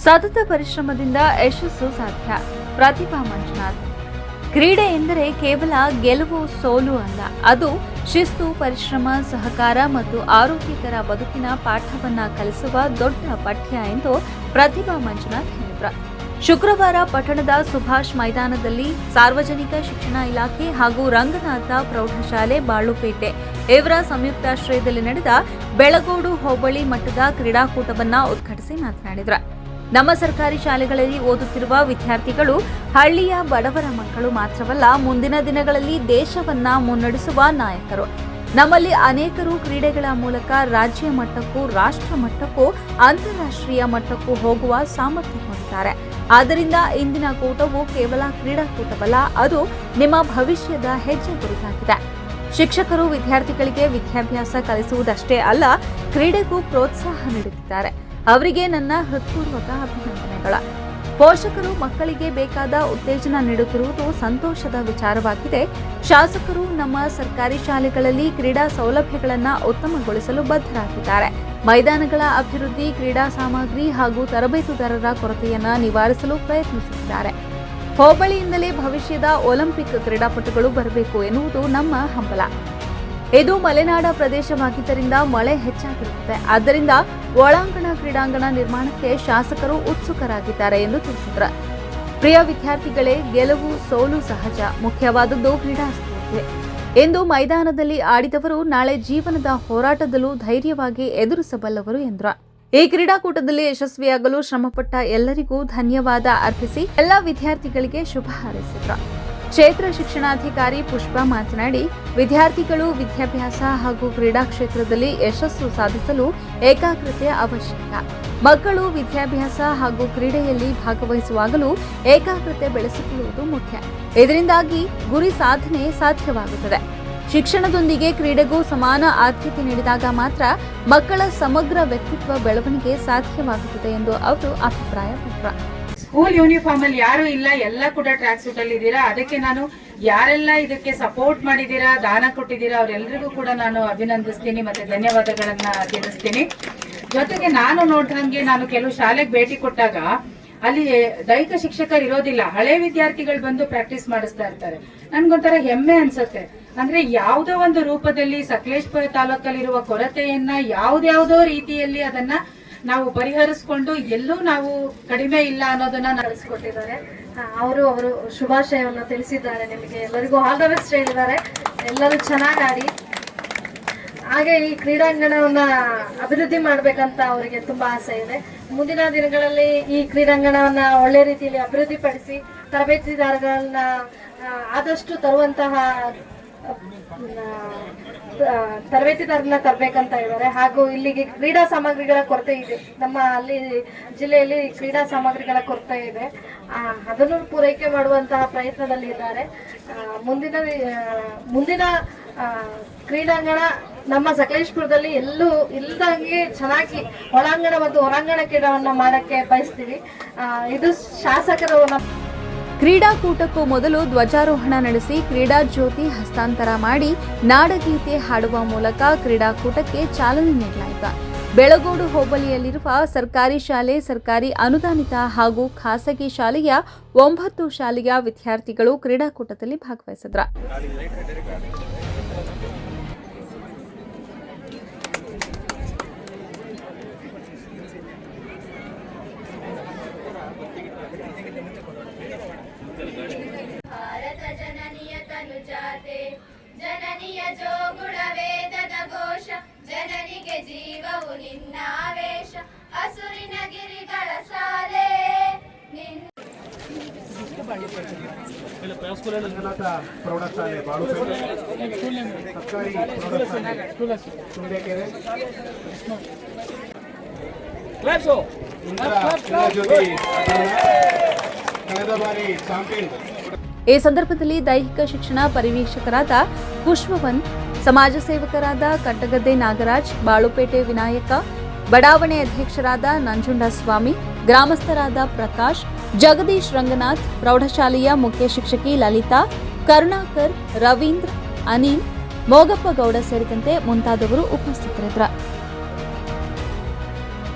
ಸತತ ಪರಿಶ್ರಮದಿಂದ ಯಶಸ್ಸು ಸಾಧ್ಯ. ಪ್ರತಿಭಾ ಮಂಜುನಾಥ್. ಕ್ರೀಡೆ ಎಂದರೆ ಕೇವಲ ಗೆಲುವು ಸೋಲು ಅಲ್ಲ, ಅದು ಶಿಸ್ತು, ಪರಿಶ್ರಮ, ಸಹಕಾರ ಮತ್ತು ಆರೋಗ್ಯಕರ ಬದುಕಿನ ಪಾಠವನ್ನ ಕಲಿಸುವ ದೊಡ್ಡ ಪಠ್ಯ ಎಂದು ಪ್ರತಿಭಾ ಮಂಜುನಾಥ್ ಹೇಳಿದರು. ಶುಕ್ರವಾರ ಪಟ್ಟಣದ ಸುಭಾಷ್ ಮೈದಾನದಲ್ಲಿ ಸಾರ್ವಜನಿಕ ಶಿಕ್ಷಣ ಇಲಾಖೆ ಹಾಗೂ ರಂಗನಾಥ ಪ್ರೌಢಶಾಲೆ ಬಾಳುಪೇಟೆ ಇವರ ಸಂಯುಕ್ತಾಶ್ರಯದಲ್ಲಿ ನಡೆದ ಬೆಳಗೋಡು ಹೋಬಳಿ ಮಟ್ಟದ ಕ್ರೀಡಾಕೂಟವನ್ನು ಉದ್ಘಾಟಿಸಿ ಮಾತನಾಡಿದರು. ನಮ್ಮ ಸರ್ಕಾರಿ ಶಾಲೆಗಳಲ್ಲಿ ಓದುತ್ತಿರುವ ವಿದ್ಯಾರ್ಥಿಗಳು ಹಳ್ಳಿಯ ಬಡವರ ಮಕ್ಕಳು ಮಾತ್ರವಲ್ಲ, ಮುಂದಿನ ದಿನಗಳಲ್ಲಿ ದೇಶವನ್ನ ಮುನ್ನಡೆಸುವ ನಾಯಕರು. ನಮ್ಮಲ್ಲಿ ಅನೇಕರು ಕ್ರೀಡೆಗಳ ಮೂಲಕ ರಾಜ್ಯ ಮಟ್ಟಕ್ಕೂ, ರಾಷ್ಟ್ರ ಮಟ್ಟಕ್ಕೂ, ಅಂತಾರಾಷ್ಟ್ರೀಯ ಮಟ್ಟಕ್ಕೂ ಹೋಗುವ ಸಾಮರ್ಥ್ಯ ಹೊಂದಿದ್ದಾರೆ. ಆದ್ದರಿಂದ ಇಂದಿನ ಕೂಟವು ಕೇವಲ ಕ್ರೀಡಾಕೂಟವಲ್ಲ, ಅದು ನಿಮ್ಮ ಭವಿಷ್ಯದ ಹೆಜ್ಜೆ ಗುರುತಾಗಿದೆ. ಶಿಕ್ಷಕರು ವಿದ್ಯಾರ್ಥಿಗಳಿಗೆ ವಿದ್ಯಾಭ್ಯಾಸ ಕಲಿಸುವುದಷ್ಟೇ ಅಲ್ಲ, ಕ್ರೀಡೆಗೂ ಪ್ರೋತ್ಸಾಹ ನೀಡುತ್ತಿದ್ದಾರೆ. ಅವರಿಗೆ ನನ್ನ ಹೃತ್ಪೂರ್ವಕ ಅಭಿನಂದನೆಗಳ. ಪೋಷಕರು ಮಕ್ಕಳಿಗೆ ಬೇಕಾದ ಉತ್ತೇಜನ ನೀಡುತ್ತಿರುವುದು ಸಂತೋಷದ ವಿಚಾರವಾಗಿದೆ. ಶಾಸಕರು ನಮ್ಮ ಸರ್ಕಾರಿ ಶಾಲೆಗಳಲ್ಲಿ ಕ್ರೀಡಾ ಸೌಲಭ್ಯಗಳನ್ನು ಉತ್ತಮಗೊಳಿಸಲು ಬದ್ಧರಾಗಿದ್ದಾರೆ. ಮೈದಾನಗಳ ಅಭಿವೃದ್ಧಿ, ಕ್ರೀಡಾ ಸಾಮಗ್ರಿ ಹಾಗೂ ತರಬೇತುದಾರರ ಕೊರತೆಯನ್ನು ನಿವಾರಿಸಲು ಪ್ರಯತ್ನಿಸುತ್ತಿದ್ದಾರೆ. ಹೋಬಳಿಯಿಂದಲೇ ಭವಿಷ್ಯದ ಒಲಿಂಪಿಕ್ ಕ್ರೀಡಾಪಟುಗಳು ಬರಬೇಕು ಎನ್ನುವುದು ನಮ್ಮ ಹಂಬಲ. ಇದು ಮಲೆನಾಡ ಪ್ರದೇಶವಾಗಿದ್ದರಿಂದ ಮಳೆ ಹೆಚ್ಚಾಗಿರುತ್ತದೆ. ಆದ್ದರಿಂದ ಒಳಾಂಗಣ ಕ್ರೀಡಾಂಗಣ ನಿರ್ಮಾಣಕ್ಕೆ ಶಾಸಕರು ಉತ್ಸುಕರಾಗಿದ್ದಾರೆ ಎಂದು ತಿಳಿಸಿದರು. ಪ್ರಿಯ ವಿದ್ಯಾರ್ಥಿಗಳೇ, ಗೆಲುವು ಸೋಲು ಸಹಜ, ಮುಖ್ಯವಾದದ್ದು ಕ್ರೀಡಾ ಸ್ಫೂರ್ತಿ. ಎಂದು ಮೈದಾನದಲ್ಲಿ ಆಡಿದವರು ನಾಳೆ ಜೀವನದ ಹೋರಾಟದಲ್ಲೂ ಧೈರ್ಯವಾಗಿ ಎದುರಿಸಬಲ್ಲವರು ಎಂದರು. ಈ ಕ್ರೀಡಾಕೂಟದಲ್ಲಿ ಯಶಸ್ವಿಯಾಗಲು ಶ್ರಮಪಟ್ಟ ಎಲ್ಲರಿಗೂ ಧನ್ಯವಾದ ಅರ್ಪಿಸಿ ಎಲ್ಲ ವಿದ್ಯಾರ್ಥಿಗಳಿಗೆ ಶುಭ ಹಾರೈಸಿದರು. ಕ್ಷೇತ್ರ ಶಿಕ್ಷಣಾಧಿಕಾರಿ ಪುಷ್ಪ ಮಾತನಾಡಿ, ವಿದ್ಯಾರ್ಥಿಗಳು ವಿದ್ಯಾಭ್ಯಾಸ ಹಾಗೂ ಕ್ರೀಡಾ ಕ್ಷೇತ್ರದಲ್ಲಿ ಯಶಸ್ಸು ಸಾಧಿಸಲು ಏಕಾಗ್ರತೆ ಅವಶ್ಯಕ. ಮಕ್ಕಳು ವಿದ್ಯಾಭ್ಯಾಸ ಹಾಗೂ ಕ್ರೀಡೆಯಲ್ಲಿ ಭಾಗವಹಿಸುವಾಗಲೂ ಏಕಾಗ್ರತೆ ಬೆಳೆಸಿಕೊಳ್ಳುವುದು ಮುಖ್ಯ. ಇದರಿಂದಾಗಿ ಗುರಿ ಸಾಧನೆ ಸಾಧ್ಯವಾಗುತ್ತದೆ. ಶಿಕ್ಷಣದೊಂದಿಗೆ ಕ್ರೀಡೆಗೂ ಸಮಾನ ಆದ್ಯತೆ ನೀಡಿದಾಗ ಮಾತ್ರ ಮಕ್ಕಳ ಸಮಗ್ರ ವ್ಯಕ್ತಿತ್ವ ಬೆಳವಣಿಗೆ ಸಾಧ್ಯವಾಗುತ್ತದೆ ಎಂದು ಅವರು ಅಭಿಪ್ರಾಯಪಟ್ಟರು. ಸ್ಕೂಲ್ ಯೂನಿಫಾರ್ಮ್ ಅಲ್ಲಿ ಯಾರು ಇಲ್ಲ, ಎಲ್ಲ ಕೂಡ ಟ್ರ್ಯಾಕ್ ಸೂಟ್ ಅಲ್ಲಿ ಇದ್ದೀರಾ. ಅದಕ್ಕೆ ನಾನು ಯಾರೆಲ್ಲ ಇದಕ್ಕೆ ಸಪೋರ್ಟ್ ಮಾಡಿದೀರಾ, ದಾನ ಕೊಟ್ಟಿದ್ದೀರಾ, ಅವರೆಲ್ಲರಿಗೂ ಕೂಡ ನಾನು ಅಭಿನಂದಿಸ್ತೀನಿ ಮತ್ತೆ ಧನ್ಯವಾದಗಳನ್ನ ತಿಳಿಸ್ತೀನಿ. ಜೊತೆಗೆ ನಾನು ನೋಡ್ದಂಗೆ ನಾನು ಕೆಲವು ಶಾಲೆಗೆ ಭೇಟಿ ಕೊಟ್ಟಾಗ ಅಲ್ಲಿ ದೈಹಿಕ ಶಿಕ್ಷಕರು ಇರೋದಿಲ್ಲ, ಹಳೆ ವಿದ್ಯಾರ್ಥಿಗಳು ಬಂದು ಪ್ರಾಕ್ಟೀಸ್ ಮಾಡಿಸ್ತಾ ಇರ್ತಾರೆ. ನನ್ಗೊಂಥರ ಹೆಮ್ಮೆ ಅನ್ಸುತ್ತೆ. ಅಂದ್ರೆ ಯಾವುದೋ ಒಂದು ರೂಪದಲ್ಲಿ ಸಕಲೇಶಪುರ ತಾಲೂಕಲ್ಲಿರುವ ಕೊರತೆಯನ್ನ ಯಾವ್ದ್ಯಾವ್ದೋ ರೀತಿಯಲ್ಲಿ ಅದನ್ನ ನಾವು ಪರಿಹರಿಸಿಕೊಂಡು ಎಲ್ಲೂ ನಾವು ಕಡಿಮೆ ಇಲ್ಲ ಅನ್ನೋದನ್ನ ನಡೆಸಿಕೊಟ್ಟಿದ್ದಾರೆ. ಅವರು ಶುಭಾಶಯವನ್ನು ತಿಳಿಸಿದ್ದಾರೆ. ನಿಮಗೆ ಎಲ್ಲರಿಗೂ ಆಲ್ ದ ಬೆಸ್ಟ್ ಹೇಳಿದ್ದಾರೆ. ಎಲ್ಲರೂ ಚೆನ್ನಾಗಿ ಆಡಿ. ಹಾಗೆ ಈ ಕ್ರೀಡಾಂಗಣವನ್ನ ಅಭಿವೃದ್ಧಿ ಮಾಡ್ಬೇಕಂತ ಅವರಿಗೆ ತುಂಬಾ ಆಸೆ ಇದೆ. ಮುಂದಿನ ದಿನಗಳಲ್ಲಿ ಈ ಕ್ರೀಡಾಂಗಣವನ್ನ ಒಳ್ಳೆ ರೀತಿಯಲ್ಲಿ ಅಭಿವೃದ್ಧಿಪಡಿಸಿ ತರಬೇತಿದಾರಗಳನ್ನ ಆದಷ್ಟು ತರುವಂತಹ ತರಬೇತಿದಾರನ್ನ ತರಬೇಕಂತ ಇದ್ದಾರೆ. ಹಾಗೂ ಇಲ್ಲಿಗೆ ಕ್ರೀಡಾ ಸಾಮಗ್ರಿಗಳ ಕೊರತೆ ಇದೆ. ನಮ್ಮ ಅಲ್ಲಿ ಜಿಲ್ಲೆಯಲ್ಲಿ ಕ್ರೀಡಾ ಸಾಮಗ್ರಿಗಳ ಕೊರತೆ ಇದೆ. ಅದನ್ನು ಪೂರೈಕೆ ಮಾಡುವಂತಹ ಪ್ರಯತ್ನದಲ್ಲಿ ಇದ್ದಾರೆ. ಮುಂದಿನ ಕ್ರೀಡಾಂಗಣ ನಮ್ಮ ಸಕಲೇಶಪುರದಲ್ಲಿ ಎಲ್ಲೂ ಇಲ್ಲದಂಗೆ ಚೆನ್ನಾಗಿ ಒಳಾಂಗಣ ಮತ್ತು ಹೊರಾಂಗಣ ಕ್ರೀಡಾವನ್ನ ಮಾಡಕ್ಕೆ ಬಯಸ್ತೀವಿ. ಇದು ಶಾಸಕರು ಕ್ರೀಡಾಕೂಟಕ್ಕೂ ಮೊದಲು ಧ್ವಜಾರೋಹಣ ನಡೆಸಿ ಕ್ರೀಡಾ ಜ್ಯೋತಿ ಹಸ್ತಾಂತರ ಮಾಡಿ ನಾಡಗೀತೆ ಹಾಡುವ ಮೂಲಕ ಕ್ರೀಡಾಕೂಟಕ್ಕೆ ಚಾಲನೆ ನೀಡಲಾಯಿತು. ಬೆಳಗೋಡು ಹೋಬಳಿಯಲ್ಲಿರುವ ಸರ್ಕಾರಿ ಶಾಲೆ, ಸರ್ಕಾರಿ ಅನುದಾನಿತ ಹಾಗೂ ಖಾಸಗಿ ಶಾಲೆಯ 9 ಶಾಲೆಯ ವಿದ್ಯಾರ್ಥಿಗಳು ಕ್ರೀಡಾಕೂಟದಲ್ಲಿ ಭಾಗವಹಿಸಿದ್ರು. ಜನನಿಯ ಜೋಗುಳ ವೇದದ ಘೋಷ, ಜನನಿಗೆ ಜೀವವು ನಿನ್ನಾವೇಶ, ಹಸುರಿನ ಗಿರಿಗಳ ಸಾಲೆ ಪ್ರೌಢಶಾಲೆ ಬಾಳುಪೇಟೆ, ಸರ್ಕಾರಿ ಪ್ರೌಢಶಾಲೆ ಸುಂದೇಕೆರೆ, ಕಳೆದ ಬಾರಿ ಚಾಂಪಿಯನ್. ಈ ಸಂದರ್ಭದಲ್ಲಿ ದೈಹಿಕ ಶಿಕ್ಷಣ ಪರಿವೀಕ್ಷಕರಾದ ಪುಷ್ಪವಂತ್, ಸಮಾಜ ಸೇವಕರಾದ ಕಟ್ಟಗದ್ದೆ ನಾಗರಾಜ್, ಬಾಳುಪೇಟೆ ವಿನಾಯಕ, ಬಡಾವಣೆ ಅಧ್ಯಕ್ಷರಾದ ನಂಜುಂಡಸ್ವಾಮಿ, ಗ್ರಾಮಸ್ಥರಾದ ಪ್ರಕಾಶ್, ಜಗದೀಶ್ ರಂಗನಾಥ್, ಪ್ರೌಢಶಾಲೆಯ ಮುಖ್ಯ ಶಿಕ್ಷಕಿ ಲಲಿತಾ, ಕರುಣಾಕರ್, ರವೀಂದ್ರ, ಅನಿಲ್, ಮೋಗಪ್ಪ ಗೌಡ ಸೇರಿದಂತೆ ಮುಂತಾದವರು ಉಪಸ್ಥಿತರಿದ್ದರು.